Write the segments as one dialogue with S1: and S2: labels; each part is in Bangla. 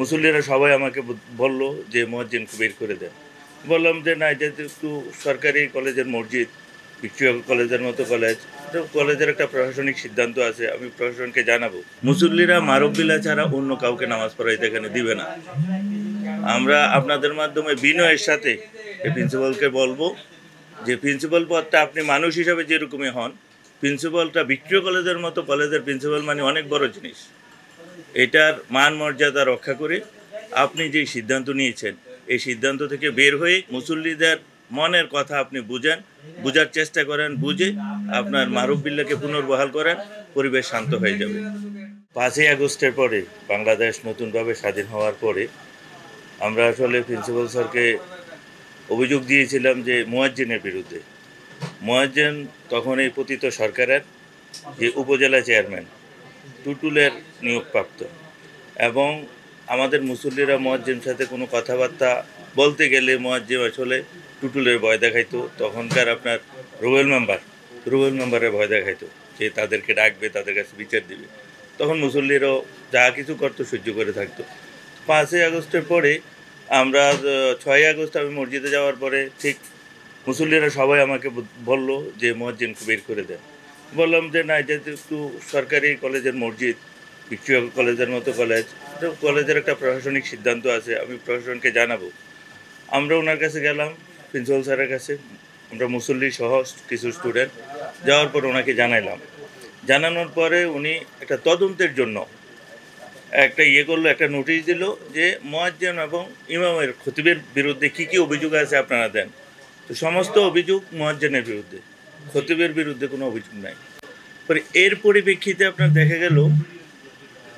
S1: মুসল্লিরা সবাই আমাকে বলল যে মুয়াজ্জিনকে বের করে দেন। বললাম যে না, এটা তো একটু সরকারি কলেজের মসজিদ, ভিক্টোরিয়া কলেজের মতো কলেজ, তো কলেজের একটা প্রশাসনিক সিদ্ধান্ত আছে, আমি প্রশাসনকে জানাবো। মুসল্লিরা মারব্বিলা ছাড়া অন্য কাউকে নামাজ পড়াইতে এখানে দিবে না। আমরা আপনাদের মাধ্যমে বিনয়ের সাথে প্রিন্সিপালকে বলবো যে প্রিন্সিপাল পদটা আপনি মানুষ হিসাবে যেরকমই হন, প্রিন্সিপালটা ভিক্টোরিয়া কলেজের মতো কলেজের প্রিন্সিপাল মানে অনেক বড় জিনিস। এটার মান মর্যাদা রক্ষা করে আপনি যে সিদ্ধান্ত নিয়েছেন, এই সিদ্ধান্ত থেকে বের হয়ে মুসল্লিদের মনের কথা আপনি বুঝার চেষ্টা করেন, বুঝে আপনার মারুফবিল্লাহকে পুনর্বহাল করেন, পরিবেশ শান্ত হয়ে যাবে। 5ই আগস্টের পরে, বাংলাদেশ নতুনভাবে স্বাধীন হওয়ার পরে আমরা আসলে প্রিন্সিপাল স্যারকে অভিযোগ দিয়েছিলাম যে মুয়াজ্জিনের বিরুদ্ধে। মুয়াজ্জিন তখন এই পতিত সরকারের যে উপজেলা চেয়ারম্যান টুটুলের নিয়োগপ্রাপ্ত, এবং আমাদের মুসল্লিরা মুয়াজ্জিনের সাথে কোনো কথাবার্তা বলতে গেলে মুয়াজ্জিন আসলে টুটুলের ভয় দেখাইতো। তখনকার আপনার রুবেল মেম্বারের ভয় দেখাইতো যে তাদেরকে ডাকবে, তাদের কাছে বিচার দিবে। তখন মুসল্লিরাও যা কিছু করতো সহ্য করে থাকতো। 5ই আগস্টের পরে আমরা 6ই আগস্ট আমি মসজিদে যাওয়ার পরে ঠিক মুসল্লিরা সবাই আমাকে বলল যে মুয়াজ্জিনকে বের করে দেন। বললাম যে না, এটা তো একটু সরকারি কলেজের মসজিদ, ভিক্টোরিয়া কলেজের মতো কলেজ, তো কলেজের একটা প্রশাসনিক সিদ্ধান্ত আছে, আমি প্রশাসনকে জানাবো। আমরা ওনার কাছে গেলাম, প্রিন্সিপাল স্যারের কাছে, আমরা মুসল্লি সহ কিছু স্টুডেন্ট যাওয়ার পর ওনাকে জানানোর পরে উনি একটা তদন্তের জন্য একটা করলো, একটা নোটিশ দিল যে মুয়াজ্জিন এবং ইমামের খতিবের বিরুদ্ধে কি অভিযোগ আছে আপনারা দেন। তো সমস্ত অভিযোগ মুয়াজ্জিনের বিরুদ্ধে, খতিবের বিরুদ্ধে কোনো অভিযোগ নাই। পরে এর পরিপ্রেক্ষিতে আপনার দেখা গেল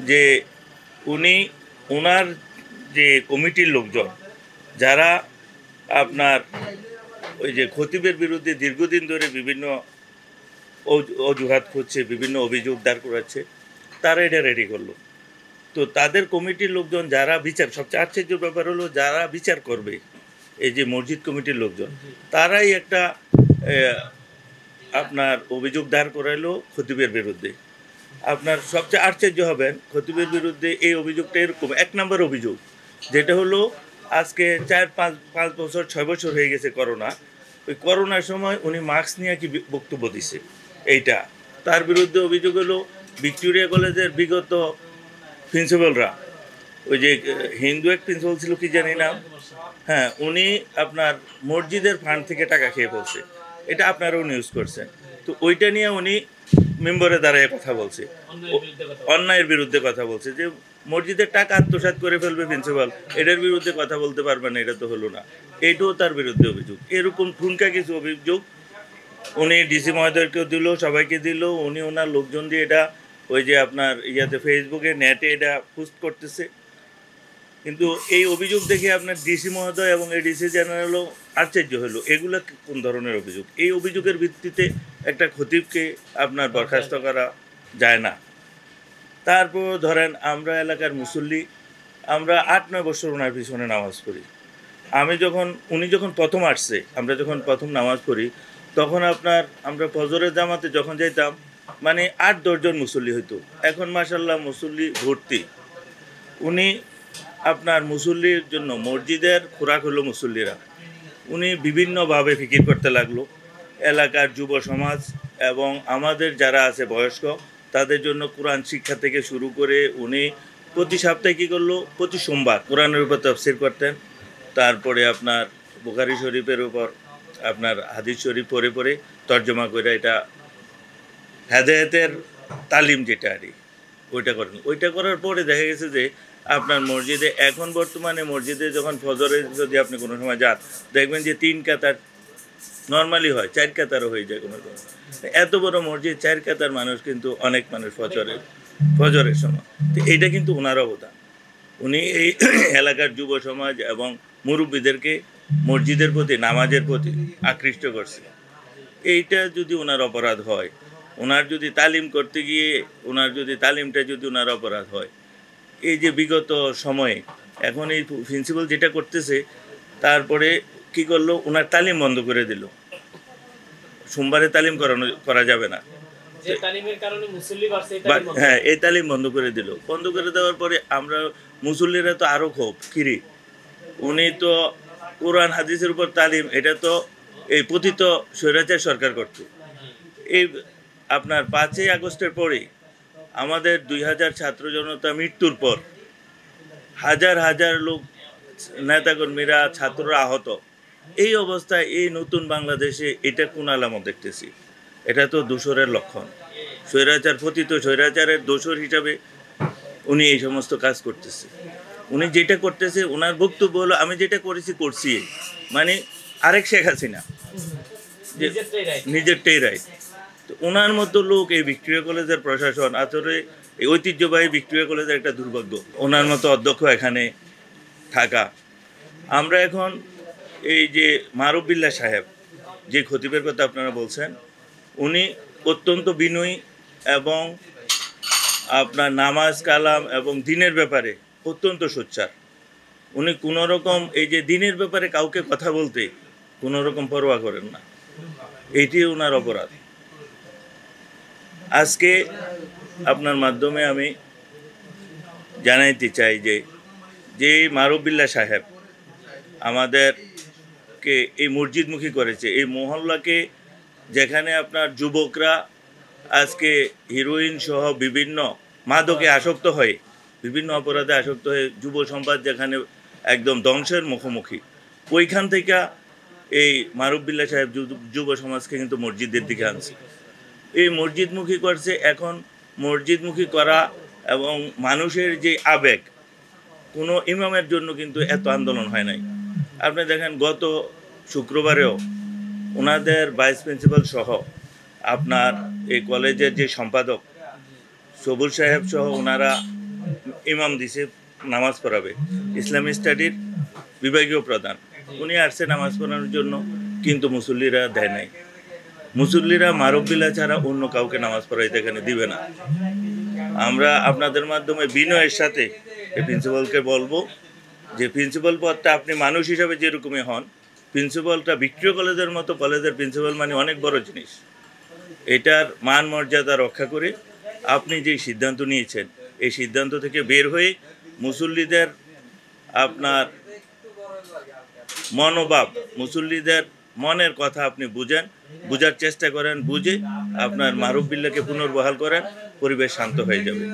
S1: যে ওনার যে কমিটির লোকজন যারা আপনার ওই যে খতিবের বিরুদ্ধে দীর্ঘদিন ধরে বিভিন্ন অজুহাত খুঁজছে, বিভিন্ন অভিযোগ দাঁড় করাচ্ছে, তারা এটা রেডি করলো। তো তাদের কমিটির লোকজন যারা সবচেয়ে আশ্চর্যের ব্যাপার হলো যারা বিচার করবে, এই যে মসজিদ কমিটির লোকজন, তারাই একটা আপনার অভিযোগ দাঁড় করাইলো খতিবের বিরুদ্ধে। আপনার সবচেয়ে আশ্চর্য হবেন, খতিবের বিরুদ্ধে এই অভিযোগটা এরকম 1 নম্বর অভিযোগ, যেটা হলো আজকে 4-5 বছর 6 বছর হয়ে গেছে করোনা, ওই করোনার সময় উনি মাস্ক নিয়ে কি বক্তব্য দিছে, এইটা তার বিরুদ্ধে অভিযোগ হলো। ভিক্টোরিয়া কলেজের বিগত প্রিন্সিপালরা, ওই যে হিন্দু এক প্রিন্সিপাল ছিল কি জানি না, হ্যাঁ, উনি আপনার মসজিদের ফান্ড থেকে টাকা খেয়ে ফেলছে, এটা আপনারাও নিউজ করছেন। তো ওইটা নিয়ে উনি মেম্বারে দাঁড়ায় কথা বলছে, অন্যায়ের বিরুদ্ধে কথা বলছে যে মসজিদের টাকা আত্মসাৎ করে ফেলবে প্রিন্সিপাল, এটার বিরুদ্ধে কথা বলতে পারবে না, এটা তো হলো না। এইটাও তার বিরুদ্ধে অভিযোগ। এরকম ঠুনকা কিছু অভিযোগ উনি ডিসি মহোদয়কেও দিল, সবাইকে দিল। উনি ওনার লোকজন দিয়ে এটা ওই যে আপনার ফেসবুকে নেটে এটা পোস্ট করতেছে। কিন্তু এই অভিযোগ দেখে আপনার ডিসি মহোদয় এবং এডিসি জেনারেলও আশ্চর্য হলো, এগুলো কোন ধরনের অভিযোগ? এই অভিযোগের ভিত্তিতে একটা খতিবকে আপনার বরখাস্ত করা যায় না। তারপর ধরেন আমরা এলাকার মুসল্লি, আমরা 8-9 বছর ওনার পিছনে নামাজ পড়ি। উনি যখন প্রথম আসছে, আমরা যখন প্রথম নামাজ পড়ি, তখন আমরা ফজরের জামাতে যখন যাইতাম, মানে 8-10 জন মুসল্লি হইতো। এখন মাশাআল্লাহ মুসল্লি ভর্তি। উনি আপনার মুসল্লির জন্য মসজিদের খোরাক হলো মুসল্লিরা। উনি বিভিন্নভাবে ফিকির করতে লাগলো। এলাকার যুব সমাজ এবং আমাদের যারা আছে বয়স্ক, তাদের জন্য কোরআন শিক্ষা থেকে শুরু করে উনি প্রতি সপ্তাহে কী করলো, প্রতি সোমবার কোরআনের উপর তাফসীর করতেন। তারপরে আপনার বুখারী শরীফের উপর আপনার হাদিস শরীফ পড়ে তর্জমা করে এটা হেদায়েতের তালিম যেটা আর কি, ওইটা করার পরে দেখা গেছে যে আপনার মসজিদে এখন বর্তমানে মসজিদে যখন ফজরে যদি আপনি কোনো সময় যান, দেখবেন যে 3 কাতার নর্মালি হয়, 4 কাতারও হয়ে যায় কোনো সময়। এত বড় মসজিদ, 4 কাতার মানুষ, কিন্তু অনেক মানুষ ফজরের সময়। তো এইটা কিন্তু ওনার অবদান। উনি এই এলাকার যুব সমাজ এবং মুরব্বীদেরকে মসজিদের প্রতি, নামাজের প্রতি আকৃষ্ট করছে। এইটা যদি ওনার অপরাধ হয়, ওনার যদি তালিম করতে গিয়ে তালিমটা যদি ওনার অপরাধ হয়, এই যে বিগত সময়ে এখন এই প্রিন্সিপাল যেটা করতেছে, তারপরে কি করলো, ওনার তালিম বন্ধ করে দিল। সোমবারে তালিম করা যাবে না,
S2: যে তালিমের কারণে মুসল্লি বাড়ছে,
S1: হ্যাঁ, এই তালিম বন্ধ করে দিল। বন্ধ করে দেওয়ার পরে আমরা মুসল্লিরা তো আরও ক্ষোভ কিরি, উনি তো কোরআন হাদিসের উপর তালিম, এটা তো এই পতিত স্বৈরাচার সরকার করত। এই আপনার 5ই আগস্টের পরেই আমাদের 2000 ছাত্র জনতা মৃত্যুর পর হাজার হাজার লোক, নেতাকর্মীরা, ছাত্ররা আহত। এই অবস্থায় এই নতুন বাংলাদেশে এটা কোন আলামত দেখতেছি? এটা তো দোসরের লক্ষণ। স্বৈরাচার, পতিত স্বৈরাচারের দোসর হিসাবে উনি এই সমস্ত কাজ করতেছে। উনি যেটা করতেছে, ওনার বক্তব্য হলো আমি যেটা করেছি করছি, মানে আরেক শেখ হাসিনা, যে নিজেরটাই রাইট। তো ওনার মতো লোক এই ভিক্টোরিয়া কলেজের প্রশাসন, আসলে এই ঐতিহ্যবাহী ভিক্টোরিয়া কলেজের একটা দুর্ভাগ্য ওনার মতো অধ্যক্ষ এখানে থাকা। আমরা এখন এই যে মারুফ বিল্লাহ সাহেব, যে খতিবের কথা আপনারা বলছেন, উনি অত্যন্ত বিনয়ী এবং আপনার নামাজ কালাম এবং দিনের ব্যাপারে অত্যন্ত সোচ্চার। উনি কোনো রকম এই যে দিনের ব্যাপারে কাউকে কথা বলতে কোনো রকম পরোয়া করেন না, এইটি ওনার অপরাধ। আজকে আপনার মাধ্যমে আমি জানাইতে চাই যে যে মারুফ বিল্লাহ সাহেব আমাদেরকে এই মসজিদমুখী করেছে, এই মহল্লাকে, যেখানে আপনার যুবকরা আজকে হিরোইন সহ বিভিন্ন মাদকে আসক্ত হয়ে, বিভিন্ন অপরাধে আসক্ত হয়ে যুব সমাজ যেখানে একদম ধ্বংসের মুখোমুখি, ওইখান থেকে এই মারুফ বিল্লাহ সাহেব যুব সমাজকে কিন্তু মসজিদের দিকে আনছে, এই মসজিদমুখী করছে। এখন মসজিদমুখী করা এবং মানুষের যে আবেগ, কোনো ইমামের জন্য কিন্তু এত আন্দোলন হয় নাই। আপনি দেখেন গত শুক্রবারেও ওনাদের ভাইস প্রিন্সিপাল সহ আপনার এই কলেজের যে সম্পাদক সবুজ সাহেব সহ ওনারা ইমাম দিছে, নামাজ পড়াবে, ইসলামী স্টাডির বিভাগীয় প্রধান, উনি আসছে নামাজ পড়ানোর জন্য, কিন্তু মুসল্লিরা দেয় নাই। মুসল্লিরা মারুফ বিল্লাহ ছাড়া অন্য কাউকে নামাজ পড়াইতে এখানে দিবে না। আমরা আপনাদের মাধ্যমে বিনয়ের সাথে এই প্রিন্সিপালকে বলবো যে প্রিন্সিপাল পদটা আপনি মানুষ হিসাবে যেরকমই হন, প্রিন্সিপালটা ভিক্টোরিয়া কলেজের মতো কলেজের প্রিন্সিপাল মানে অনেক বড় জিনিস। এটার মান মর্যাদা রক্ষা করে আপনি যে সিদ্ধান্ত নিয়েছেন, এই সিদ্ধান্ত থেকে বের হয়ে মুসল্লিদের আপনার মনোভাব, মুসল্লিদের মনের কথা আপনি বুঝার চেষ্টা করেন, বুঝে আপনার মারুফ বিল্লাহকে পুনর্বহাল করেন, পরিবেশ শান্ত হয়ে যাবে।